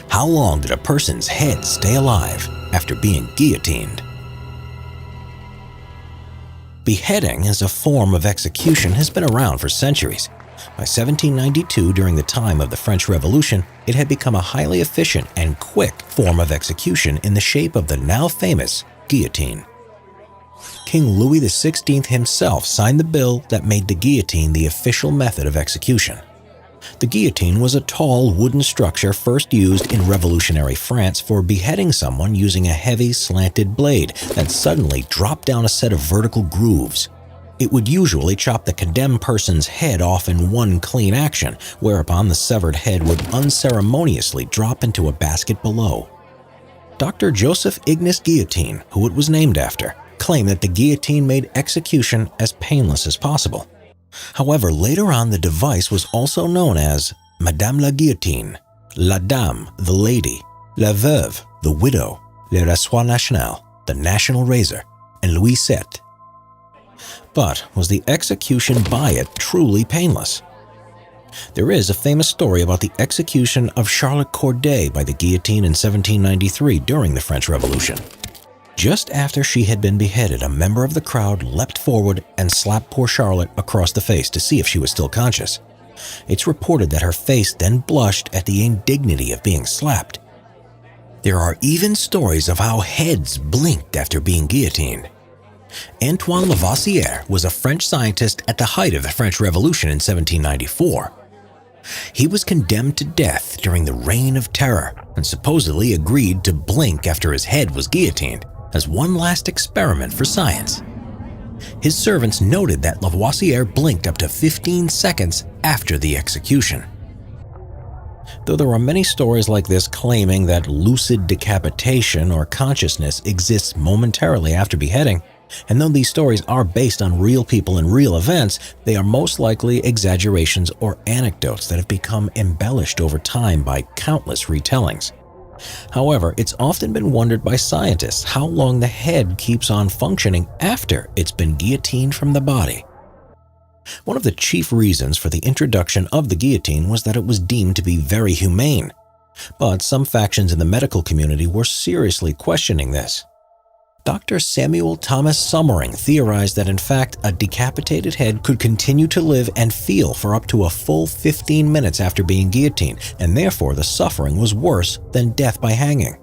How long did a person's head stay alive after being guillotined? Beheading as a form of execution has been around for centuries. By 1792, during the time of the French Revolution, it had become a highly efficient and quick form of execution in the shape of the now famous guillotine. King Louis XVI himself signed the bill that made the guillotine the official method of execution. The guillotine was a tall wooden structure first used in revolutionary France for beheading someone using a heavy, slanted blade that suddenly dropped down a set of vertical grooves. It would usually chop the condemned person's head off in one clean action, whereupon the severed head would unceremoniously drop into a basket below. Dr. Joseph Ignace Guillotine, who it was named after, claimed that the guillotine made execution as painless as possible. However, later on the device was also known as Madame la Guillotine, La Dame, the Lady, La Veuve, the Widow, Le Rasoir National, the National Razor, and Louis VII. But was the execution by it truly painless? There is a famous story about the execution of Charlotte Corday by the guillotine in 1793 during the French Revolution. Just after she had been beheaded, a member of the crowd leapt forward and slapped poor Charlotte across the face to see if she was still conscious. It's reported that her face then blushed at the indignity of being slapped. There are even stories of how heads blinked after being guillotined. Antoine Lavoisier was a French scientist at the height of the French Revolution in 1794. He was condemned to death during the Reign of Terror and supposedly agreed to blink after his head was guillotined as one last experiment for science. His servants noted that Lavoisier blinked up to 15 seconds after the execution. Though there are many stories like this claiming that lucid decapitation or consciousness exists momentarily after beheading, and though these stories are based on real people and real events, they are most likely exaggerations or anecdotes that have become embellished over time by countless retellings. However, it's often been wondered by scientists how long the head keeps on functioning after it's been guillotined from the body. One of the chief reasons for the introduction of the guillotine was that it was deemed to be very humane, but some factions in the medical community were seriously questioning this. Dr. Samuel Thomas Sommering theorized that in fact a decapitated head could continue to live and feel for up to a full 15 minutes after being guillotined, and therefore the suffering was worse than death by hanging.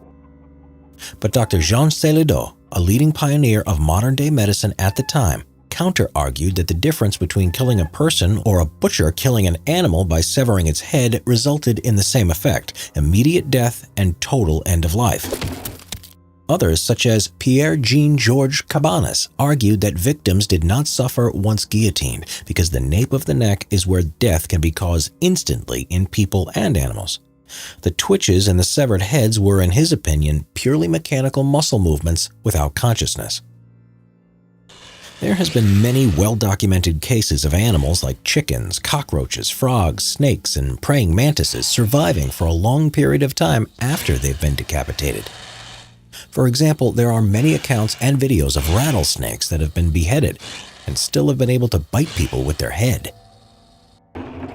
But Dr. Jean Célideau, a leading pioneer of modern-day medicine at the time, counter-argued that the difference between killing a person or a butcher killing an animal by severing its head resulted in the same effect: immediate death and total end of life. Others, such as Pierre-Jean-Georges Cabanis, argued that victims did not suffer once guillotined because the nape of the neck is where death can be caused instantly in people and animals. The twitches in the severed heads were, in his opinion, purely mechanical muscle movements without consciousness. There has been many well-documented cases of animals like chickens, cockroaches, frogs, snakes, and praying mantises surviving for a long period of time after they've been decapitated. For example, there are many accounts and videos of rattlesnakes that have been beheaded and still have been able to bite people with their head.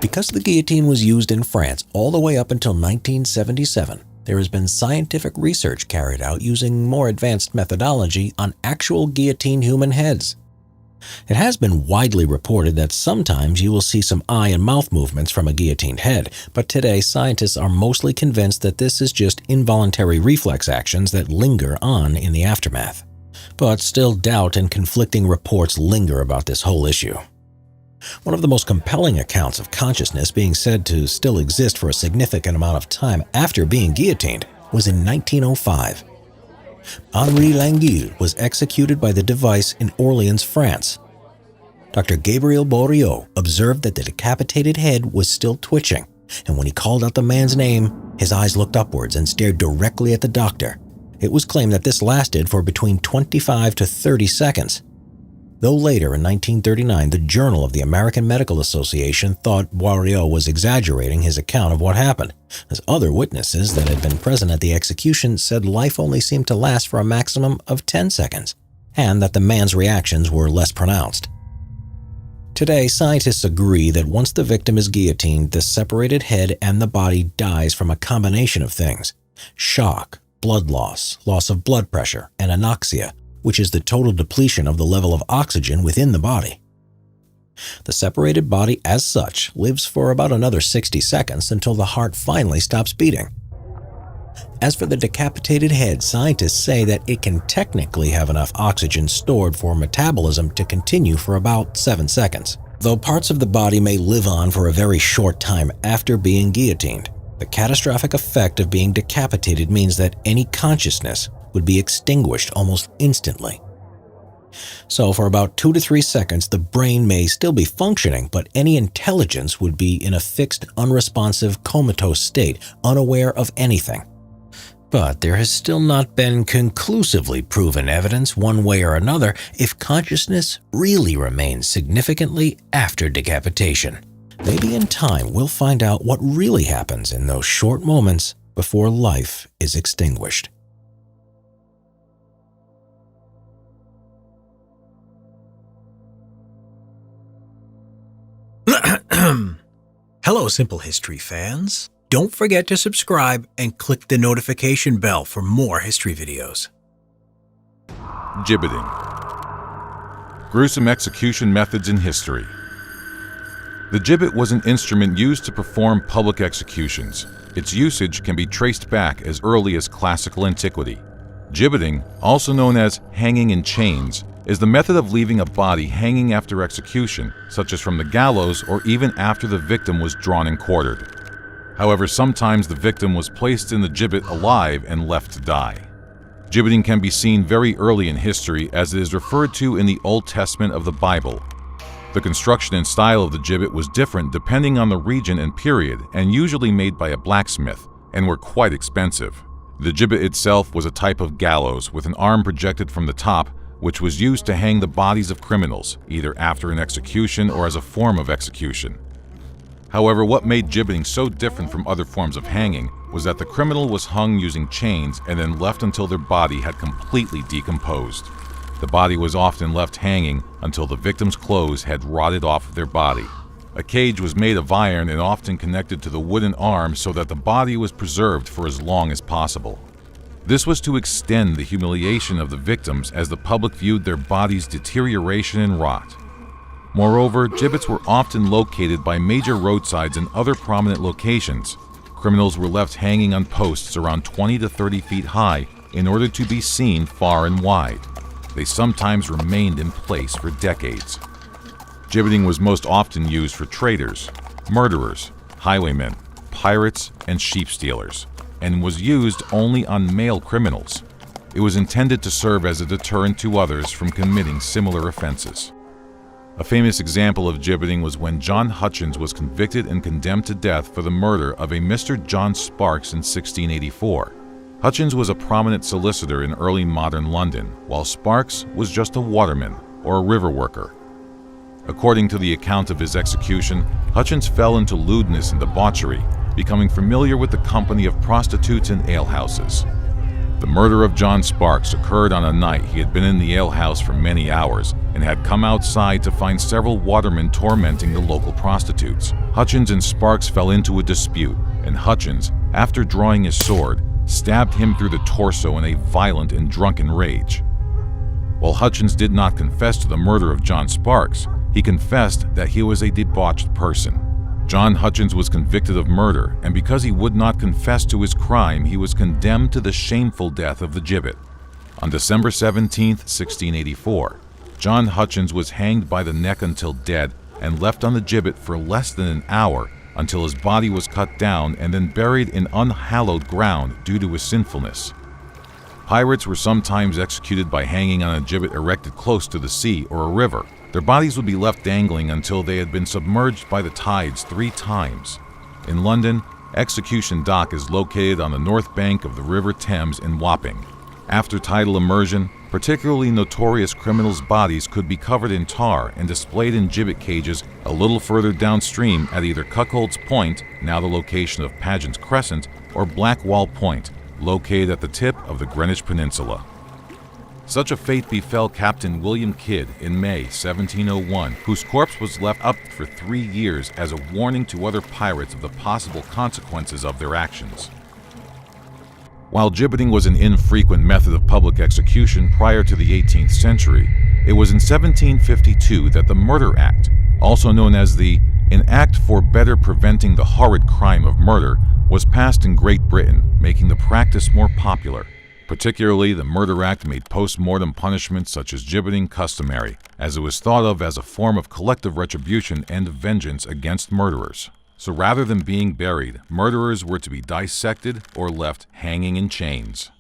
Because the guillotine was used in France all the way up until 1977, there has been scientific research carried out using more advanced methodology on actual guillotined human heads. It has been widely reported that sometimes you will see some eye and mouth movements from a guillotined head, but today scientists are mostly convinced that this is just involuntary reflex actions that linger on in the aftermath. But still doubt and conflicting reports linger about this whole issue. One of the most compelling accounts of consciousness being said to still exist for a significant amount of time after being guillotined was in 1905. Henri Languille was executed by the device in Orleans, France. Dr. Gabriel Boriot observed that the decapitated head was still twitching, and when he called out the man's name, his eyes looked upwards and stared directly at the doctor. It was claimed that this lasted for between 25 to 30 seconds. Though later, in 1939, the Journal of the American Medical Association thought Boriot was exaggerating his account of what happened, as other witnesses that had been present at the execution said life only seemed to last for a maximum of 10 seconds, and that the man's reactions were less pronounced. Today, scientists agree that once the victim is guillotined, the separated head and the body dies from a combination of things: shock, blood loss, loss of blood pressure, and anoxia, which is the total depletion of the level of oxygen within the body. The separated body, as such, lives for about another 60 seconds until the heart finally stops beating. As for the decapitated head, scientists say that it can technically have enough oxygen stored for metabolism to continue for about 7 seconds. Though parts of the body may live on for a very short time after being guillotined, the catastrophic effect of being decapitated means that any consciousness would be extinguished almost instantly. So for about 2 to 3 seconds, the brain may still be functioning, but any intelligence would be in a fixed, unresponsive, comatose state, unaware of anything. But there has still not been conclusively proven evidence one way or another if consciousness really remains significantly after decapitation. Maybe in time we'll find out what really happens in those short moments before life is extinguished. Hello, Simple History fans. Don't forget to subscribe and click the notification bell for more history videos. Gibbeting. Gruesome execution methods in history. The gibbet was an instrument used to perform public executions. Its usage can be traced back as early as classical antiquity. Gibbeting, also known as hanging in chains, is the method of leaving a body hanging after execution, such as from the gallows or even after the victim was drawn and quartered. However, sometimes the victim was placed in the gibbet alive and left to die. Gibbeting can be seen very early in history, as it is referred to in the Old Testament of the Bible. The construction and style of the gibbet was different depending on the region and period, and usually made by a blacksmith, and were quite expensive. The gibbet itself was a type of gallows with an arm projected from the top, which was used to hang the bodies of criminals, either after an execution or as a form of execution. However, what made gibbeting so different from other forms of hanging was that the criminal was hung using chains and then left until their body had completely decomposed. The body was often left hanging until the victim's clothes had rotted off their body. A cage was made of iron and often connected to the wooden arm so that the body was preserved for as long as possible. This was to extend the humiliation of the victims as the public viewed their bodies' deterioration and rot. Moreover, gibbets were often located by major roadsides and other prominent locations. Criminals were left hanging on posts around 20 to 30 feet high in order to be seen far and wide. They sometimes remained in place for decades. Gibbeting was most often used for traitors, murderers, highwaymen, pirates, and sheep stealers, and was used only on male criminals. It was intended to serve as a deterrent to others from committing similar offenses. A famous example of gibbeting was when John Hutchins was convicted and condemned to death for the murder of a Mr. John Sparks in 1684. Hutchins was a prominent solicitor in early modern London, while Sparks was just a waterman or a river worker. According to the account of his execution, Hutchins fell into lewdness and debauchery, becoming familiar with the company of prostitutes and alehouses. The murder of John Sparks occurred on a night he had been in the alehouse for many hours and had come outside to find several watermen tormenting the local prostitutes. Hutchins and Sparks fell into a dispute, and Hutchins, after drawing his sword, stabbed him through the torso in a violent and drunken rage. While Hutchins did not confess to the murder of John Sparks, he confessed that he was a debauched person. John Hutchins was convicted of murder, and because he would not confess to his crime, he was condemned to the shameful death of the gibbet. On December 17, 1684, John Hutchins was hanged by the neck until dead and left on the gibbet for less than an hour until his body was cut down and then buried in unhallowed ground due to his sinfulness. Pirates were sometimes executed by hanging on a gibbet erected close to the sea or a river. Their bodies would be left dangling until they had been submerged by the tides 3 times. In London, Execution Dock is located on the north bank of the River Thames in Wapping. After tidal immersion, particularly notorious criminals' bodies could be covered in tar and displayed in gibbet cages a little further downstream at either Cuckold's Point, now the location of Pageant's Crescent, or Blackwall Point, located at the tip of the Greenwich Peninsula. Such a fate befell Captain William Kidd in May 1701, whose corpse was left up for 3 years as a warning to other pirates of the possible consequences of their actions. While gibbeting was an infrequent method of public execution prior to the 18th century, it was in 1752 that the Murder Act, also known as the An Act for Better Preventing the Horrid Crime of Murder, was passed in Great Britain, making the practice more popular. Particularly, the Murder Act made post-mortem punishments such as gibbeting customary, as it was thought of as a form of collective retribution and vengeance against murderers. So rather than being buried, murderers were to be dissected or left hanging in chains.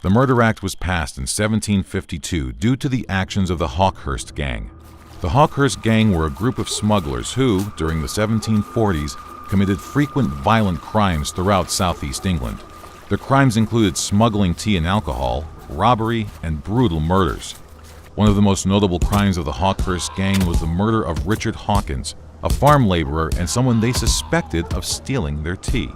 The Murder Act was passed in 1752 due to the actions of the Hawkhurst Gang. The Hawkhurst Gang were a group of smugglers who, during the 1740s, committed frequent violent crimes throughout southeast England. Their crimes included smuggling tea and alcohol, robbery, and brutal murders. One of the most notable crimes of the Hawkhurst Gang was the murder of Richard Hawkins, a farm laborer and someone they suspected of stealing their tea.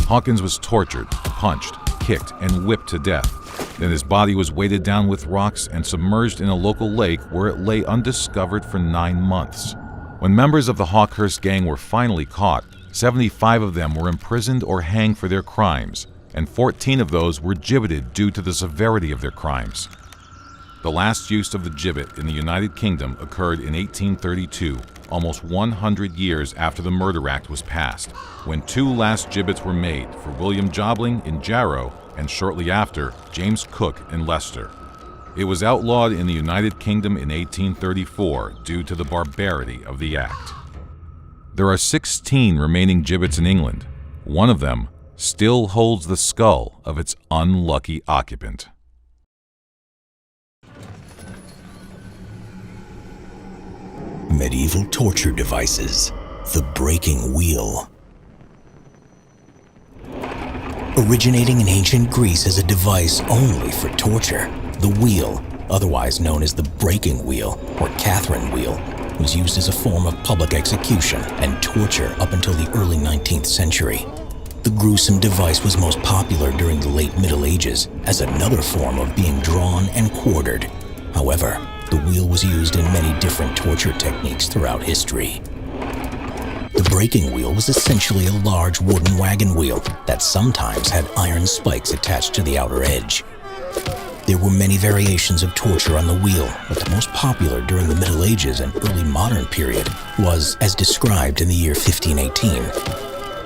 Hawkins was tortured, punched, kicked, and whipped to death. Then his body was weighted down with rocks and submerged in a local lake where it lay undiscovered for 9 months. When members of the Hawkhurst Gang were finally caught, 75 of them were imprisoned or hanged for their crimes, and 14 of those were gibbeted due to the severity of their crimes. The last use of the gibbet in the United Kingdom occurred in 1832, almost 100 years after the Murder Act was passed, when 2 last gibbets were made for William Jobling in Jarrow and shortly after, James Cook in Leicester. It was outlawed in the United Kingdom in 1834 due to the barbarity of the act. There are 16 remaining gibbets in England. One of them still holds the skull of its unlucky occupant. Medieval torture devices. The breaking wheel. Originating in ancient Greece as a device only for torture, the wheel, otherwise known as the breaking wheel or Catherine wheel, was used as a form of public execution and torture up until the early 19th century. The gruesome device was most popular during the late Middle Ages as another form of being drawn and quartered. However, the wheel was used in many different torture techniques throughout history. The breaking wheel was essentially a large wooden wagon wheel that sometimes had iron spikes attached to the outer edge. There were many variations of torture on the wheel, but the most popular during the Middle Ages and early modern period was as described in the year 1518.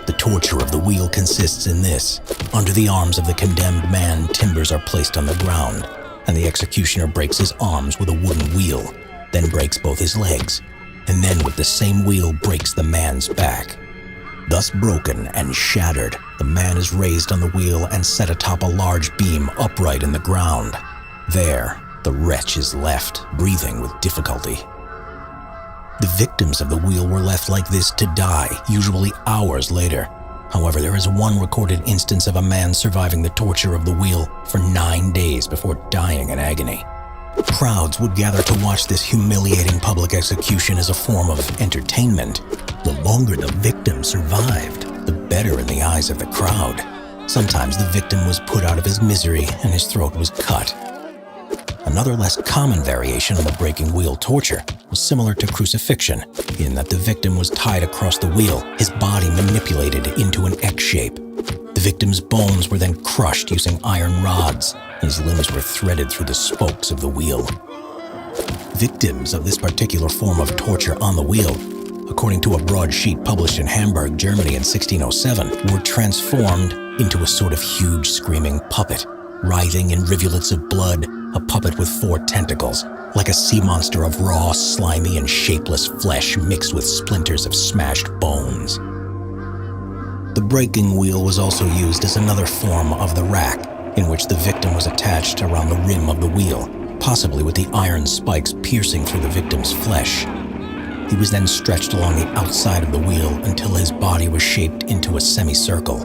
The torture of the wheel consists in this. Under the arms of the condemned man, timbers are placed on the ground, and the executioner breaks his arms with a wooden wheel, then breaks both his legs, and then with the same wheel breaks the man's back. Thus broken and shattered, the man is raised on the wheel and set atop a large beam upright in the ground. There, the wretch is left, breathing with difficulty. The victims of the wheel were left like this to die, usually hours later. However, there is one recorded instance of a man surviving the torture of the wheel for 9 days before dying in agony. Crowds would gather to watch this humiliating public execution as a form of entertainment. The longer the victim survived, the better in the eyes of the crowd. Sometimes the victim was put out of his misery and his throat was cut. Another less common variation of the breaking wheel torture was similar to crucifixion, in that the victim was tied across the wheel, his body manipulated into an X shape. The victim's bones were then crushed using iron rods, and his limbs were threaded through the spokes of the wheel. Victims of this particular form of torture on the wheel, according to a broadsheet published in Hamburg, Germany in 1607, were transformed into a sort of huge screaming puppet, writhing in rivulets of blood, a puppet with 4 tentacles, like a sea monster of raw, slimy, and shapeless flesh mixed with splinters of smashed bones. The breaking wheel was also used as another form of the rack, in which the victim was attached around the rim of the wheel, possibly with the iron spikes piercing through the victim's flesh. He was then stretched along the outside of the wheel until his body was shaped into a semicircle.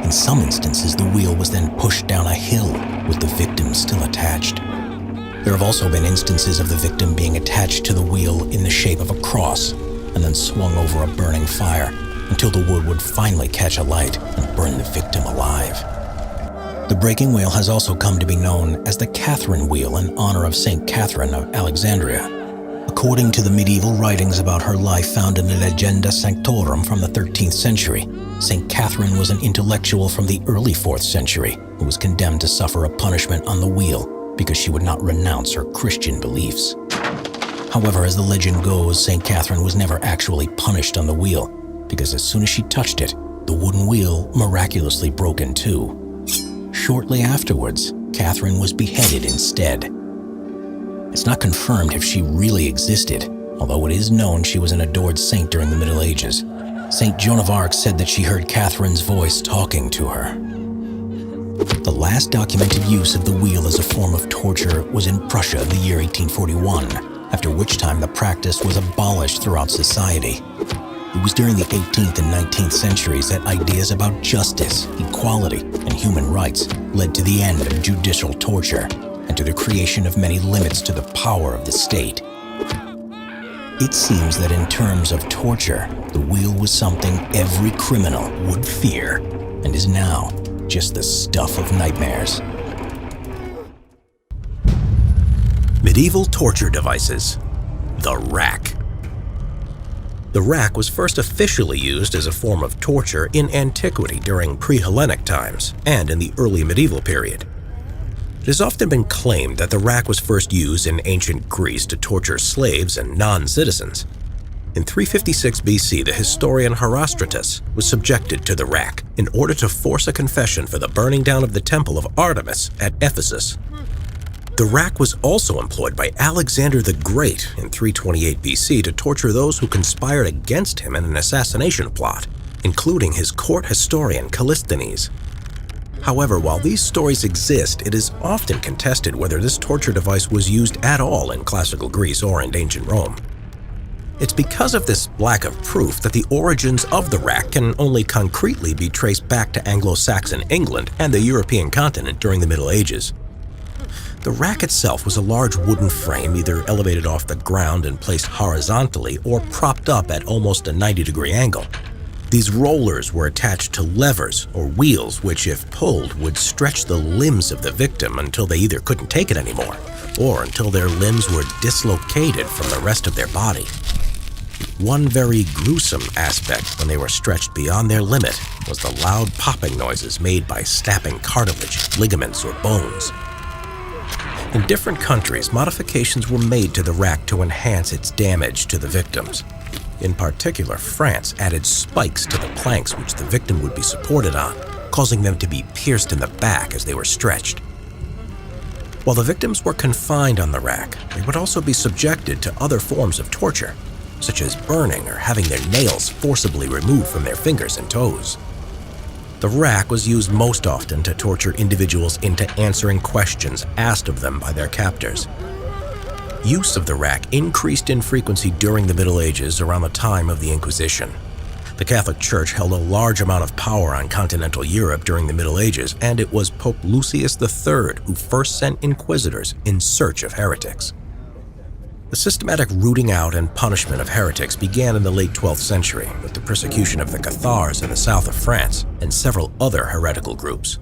In some instances, the wheel was then pushed down a hill with the victim still attached. There have also been instances of the victim being attached to the wheel in the shape of a cross and then swung over a burning fire until the wood would finally catch alight and burn the victim alive. The breaking wheel has also come to be known as the Catherine Wheel in honor of St. Catherine of Alexandria. According to the medieval writings about her life found in the Legenda Sanctorum from the 13th century, St. Catherine was an intellectual from the early 4th century who was condemned to suffer a punishment on the wheel because she would not renounce her Christian beliefs. However, as the legend goes, St. Catherine was never actually punished on the wheel because as soon as she touched it, the wooden wheel miraculously broke in two. Shortly afterwards, Catherine was beheaded instead. It's not confirmed if she really existed, although it is known she was an adored saint during the Middle Ages. Saint Joan of Arc said that she heard Catherine's voice talking to her. The last documented use of the wheel as a form of torture was in Prussia in the year 1841, after which time the practice was abolished throughout society. It was during the 18th and 19th centuries that ideas about justice, equality, and human rights led to the end of judicial torture and to the creation of many limits to the power of the state. It seems that in terms of torture, the wheel was something every criminal would fear and is now just the stuff of nightmares. Medieval torture devices. The rack. The rack was first officially used as a form of torture in antiquity during pre-Hellenic times and in the early medieval period. It has often been claimed that the rack was first used in ancient Greece to torture slaves and non-citizens. In 356 BC, the historian Herostratus was subjected to the rack in order to force a confession for the burning down of the temple of Artemis at Ephesus. The rack was also employed by Alexander the Great in 328 BC to torture those who conspired against him in an assassination plot, including his court historian Callisthenes. However, while these stories exist, it is often contested whether this torture device was used at all in classical Greece or in ancient Rome. It's because of this lack of proof that the origins of the rack can only concretely be traced back to Anglo-Saxon England and the European continent during the Middle Ages. The rack itself was a large wooden frame either elevated off the ground and placed horizontally or propped up at almost a 90-degree angle. These rollers were attached to levers or wheels which, if pulled, would stretch the limbs of the victim until they either couldn't take it anymore or until their limbs were dislocated from the rest of their body. One very gruesome aspect when they were stretched beyond their limit was the loud popping noises made by snapping cartilage, ligaments, or bones. In different countries, modifications were made to the rack to enhance its damage to the victims. In particular, France added spikes to the planks which the victim would be supported on, causing them to be pierced in the back as they were stretched. While the victims were confined on the rack, they would also be subjected to other forms of torture, such as burning or having their nails forcibly removed from their fingers and toes. The rack was used most often to torture individuals into answering questions asked of them by their captors. Use of the rack increased in frequency during the Middle Ages around the time of the Inquisition. The Catholic Church held a large amount of power on continental Europe during the Middle Ages, and it was Pope Lucius III who first sent inquisitors in search of heretics. The systematic rooting out and punishment of heretics began in the late 12th century with the persecution of the Cathars in the south of France and several other heretical groups.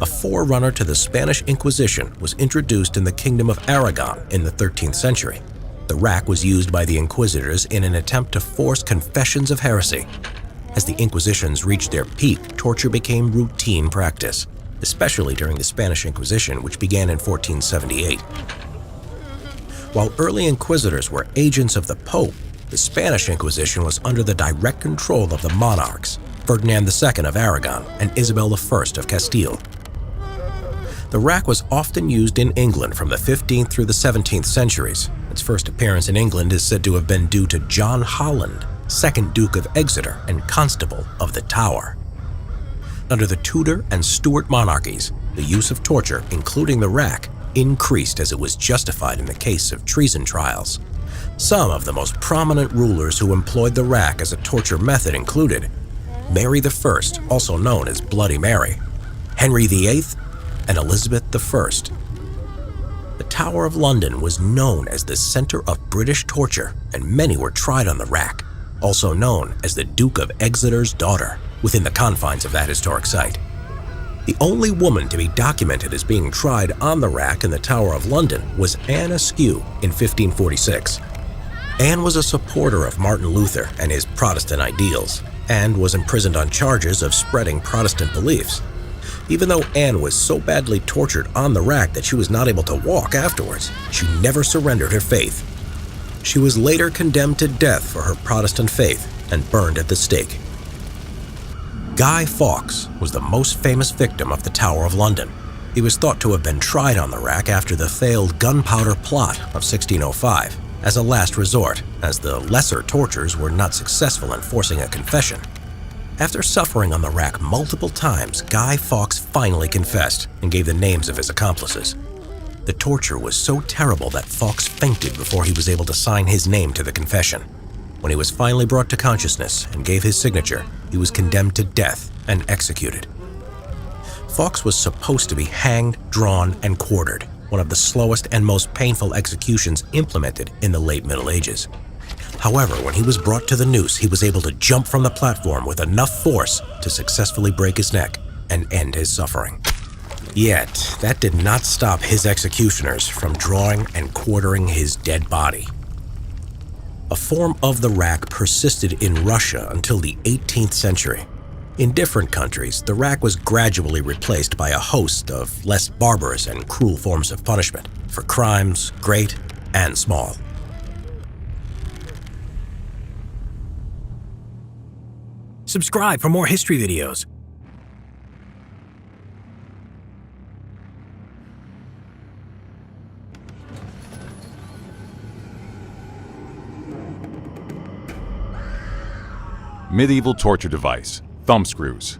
A forerunner to the Spanish Inquisition was introduced in the Kingdom of Aragon in the 13th century. The rack was used by the inquisitors in an attempt to force confessions of heresy. As the Inquisitions reached their peak, torture became routine practice, especially during the Spanish Inquisition, which began in 1478. While early inquisitors were agents of the Pope, the Spanish Inquisition was under the direct control of the monarchs, Ferdinand II of Aragon and Isabel I of Castile. The rack was often used in England from the 15th through the 17th centuries. Its first appearance in England is said to have been due to John Holland, 2nd Duke of Exeter and Constable of the Tower. Under the Tudor and Stuart monarchies, the use of torture, including the rack, increased as it was justified in the case of treason trials. Some of the most prominent rulers who employed the rack as a torture method included Mary I, also known as Bloody Mary, Henry VIII, and Elizabeth I. The Tower of London was known as the center of British torture, and many were tried on the rack, also known as the Duke of Exeter's daughter, within the confines of that historic site. The only woman to be documented as being tried on the rack in the Tower of London was Anne Askew in 1546. Anne was a supporter of Martin Luther and his Protestant ideals, and was imprisoned on charges of spreading Protestant beliefs. Even though Anne was so badly tortured on the rack that she was not able to walk afterwards, she never surrendered her faith. She was later condemned to death for her Protestant faith and burned at the stake. Guy Fawkes was the most famous victim of the Tower of London. He was thought to have been tried on the rack after the failed gunpowder plot of 1605 as a last resort, as the lesser tortures were not successful in forcing a confession. After suffering on the rack multiple times, Guy Fawkes finally confessed and gave the names of his accomplices. The torture was so terrible that Fawkes fainted before he was able to sign his name to the confession. When he was finally brought to consciousness and gave his signature, he was condemned to death and executed. Fawkes was supposed to be hanged, drawn, and quartered, one of the slowest and most painful executions implemented in the late Middle Ages. However, when he was brought to the noose, he was able to jump from the platform with enough force to successfully break his neck and end his suffering. Yet, that did not stop his executioners from drawing and quartering his dead body. A form of the rack persisted in Russia until the 18th century. In different countries, the rack was gradually replaced by a host of less barbarous and cruel forms of punishment for crimes great and small. Subscribe for more history videos. Medieval torture device, thumbscrews.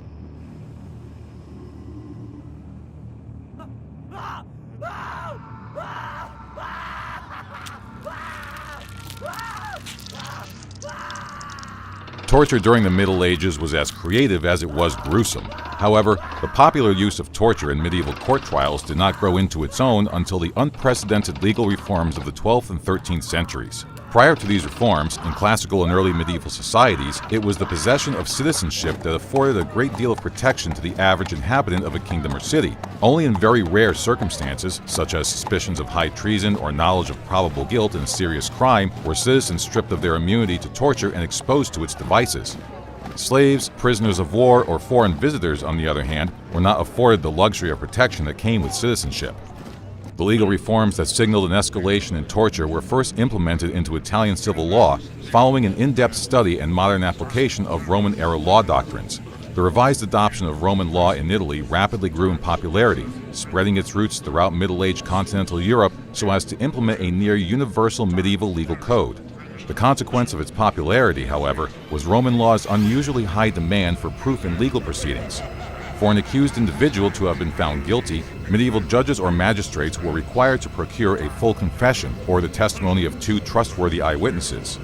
Torture during the Middle Ages was as creative as it was gruesome. However, the popular use of torture in medieval court trials did not grow into its own until the unprecedented legal reforms of the 12th and 13th centuries. Prior to these reforms, in classical and early medieval societies, it was the possession of citizenship that afforded a great deal of protection to the average inhabitant of a kingdom or city. Only in very rare circumstances, such as suspicions of high treason or knowledge of probable guilt in serious crime, were citizens stripped of their immunity to torture and exposed to its devices. Slaves, prisoners of war, or foreign visitors, on the other hand, were not afforded the luxury of protection that came with citizenship. The legal reforms that signaled an escalation in torture were first implemented into Italian civil law following an in-depth study and modern application of Roman-era law doctrines. The revised adoption of Roman law in Italy rapidly grew in popularity, spreading its roots throughout Middle-Age continental Europe so as to implement a near-universal medieval legal code. The consequence of its popularity, however, was Roman law's unusually high demand for proof in legal proceedings. For an accused individual to have been found guilty, medieval judges or magistrates were required to procure a full confession or the testimony of two trustworthy eyewitnesses.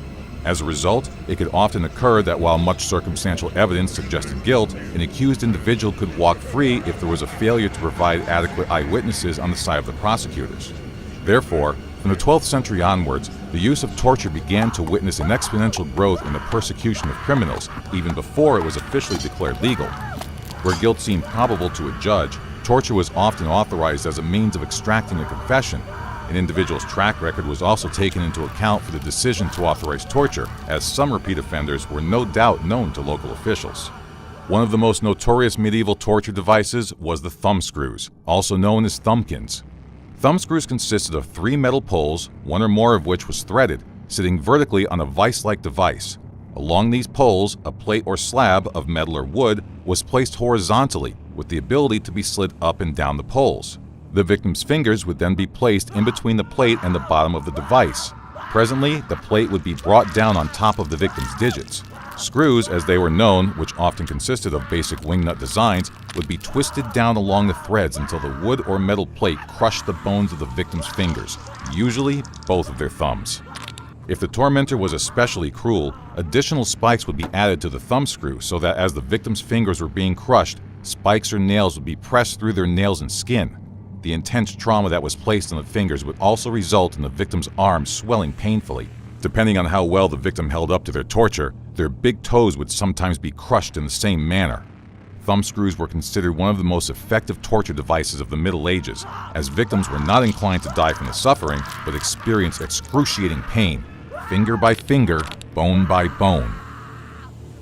As a result, it could often occur that while much circumstantial evidence suggested guilt, an accused individual could walk free if there was a failure to provide adequate eyewitnesses on the side of the prosecutors. Therefore, from the 12th century onwards, the use of torture began to witness an exponential growth in the persecution of criminals, even before it was officially declared legal. Where guilt seemed probable to a judge, torture was often authorized as a means of extracting a confession. An individual's track record was also taken into account for the decision to authorize torture, as some repeat offenders were no doubt known to local officials. One of the most notorious medieval torture devices was the thumbscrews, also known as thumbkins. Thumbscrews consisted of 3 metal poles, one or more of which was threaded, sitting vertically on a vice-like device. Along these poles, a plate or slab of metal or wood was placed horizontally, with the ability to be slid up and down the poles. The victim's fingers would then be placed in between the plate and the bottom of the device. Presently, the plate would be brought down on top of the victim's digits. Screws, as they were known, which often consisted of basic wingnut designs, would be twisted down along the threads until the wood or metal plate crushed the bones of the victim's fingers, usually both of their thumbs. If the tormentor was especially cruel, additional spikes would be added to the thumbscrew so that as the victim's fingers were being crushed, spikes or nails would be pressed through their nails and skin. The intense trauma that was placed on the fingers would also result in the victim's arms swelling painfully. Depending on how well the victim held up to their torture, their big toes would sometimes be crushed in the same manner. Thumbscrews were considered one of the most effective torture devices of the Middle Ages, as victims were not inclined to die from the suffering, but experienced excruciating pain, finger by finger, bone by bone.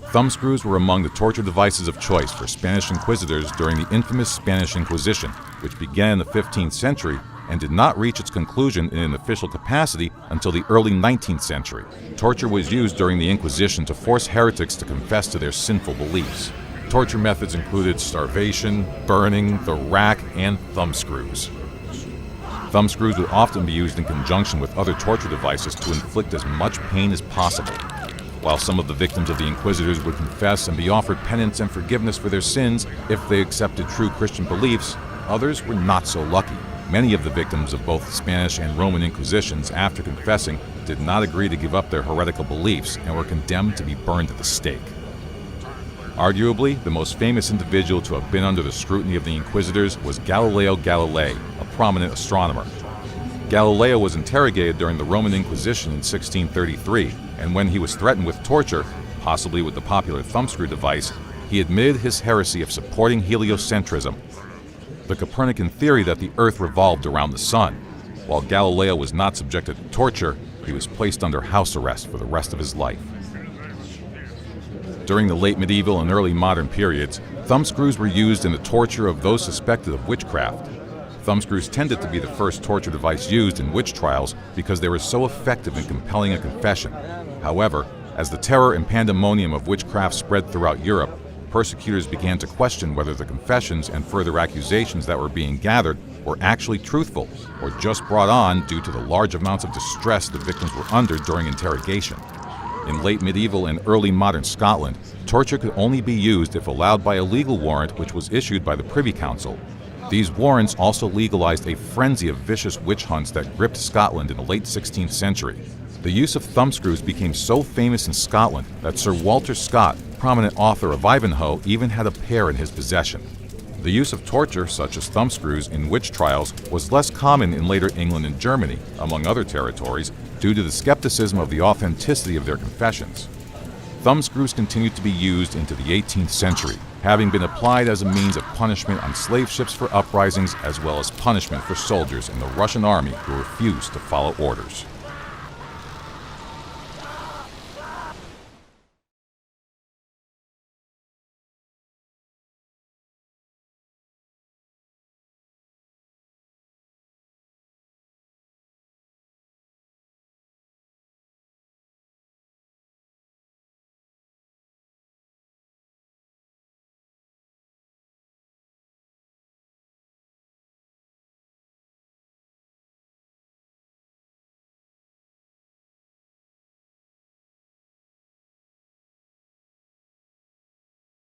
Thumbscrews were among the torture devices of choice for Spanish inquisitors during the infamous Spanish Inquisition, which began in the 15th century and did not reach its conclusion in an official capacity until the early 19th century. Torture was used during the Inquisition to force heretics to confess to their sinful beliefs. Torture methods included starvation, burning, the rack, and thumbscrews. Thumbscrews would often be used in conjunction with other torture devices to inflict as much pain as possible. While some of the victims of the Inquisitors would confess and be offered penance and forgiveness for their sins if they accepted true Christian beliefs, others were not so lucky. Many of the victims of both the Spanish and Roman Inquisitions, after confessing, did not agree to give up their heretical beliefs and were condemned to be burned at the stake. Arguably, the most famous individual to have been under the scrutiny of the Inquisitors was Galileo Galilei, a prominent astronomer. Galileo was interrogated during the Roman Inquisition in 1633, and when he was threatened with torture, possibly with the popular thumbscrew device, he admitted his heresy of supporting heliocentrism, the Copernican theory that the Earth revolved around the Sun. While Galileo was not subjected to torture, he was placed under house arrest for the rest of his life. During the late medieval and early modern periods, thumbscrews were used in the torture of those suspected of witchcraft. Thumbscrews tended to be the first torture device used in witch trials because they were so effective in compelling a confession. However, as the terror and pandemonium of witchcraft spread throughout Europe, persecutors began to question whether the confessions and further accusations that were being gathered were actually truthful or just brought on due to the large amounts of distress the victims were under during interrogation. In late medieval and early modern Scotland, torture could only be used if allowed by a legal warrant which was issued by the Privy Council. These warrants also legalized a frenzy of vicious witch hunts that gripped Scotland in the late 16th century. The use of thumbscrews became so famous in Scotland that Sir Walter Scott, prominent author of Ivanhoe, even had a pair in his possession. The use of torture, such as thumbscrews, in witch trials was less common in later England and Germany, among other territories, due to the skepticism of the authenticity of their confessions. Thumbscrews continued to be used into the 18th century, having been applied as a means of punishment on slave ships for uprisings as well as punishment for soldiers in the Russian army who refused to follow orders.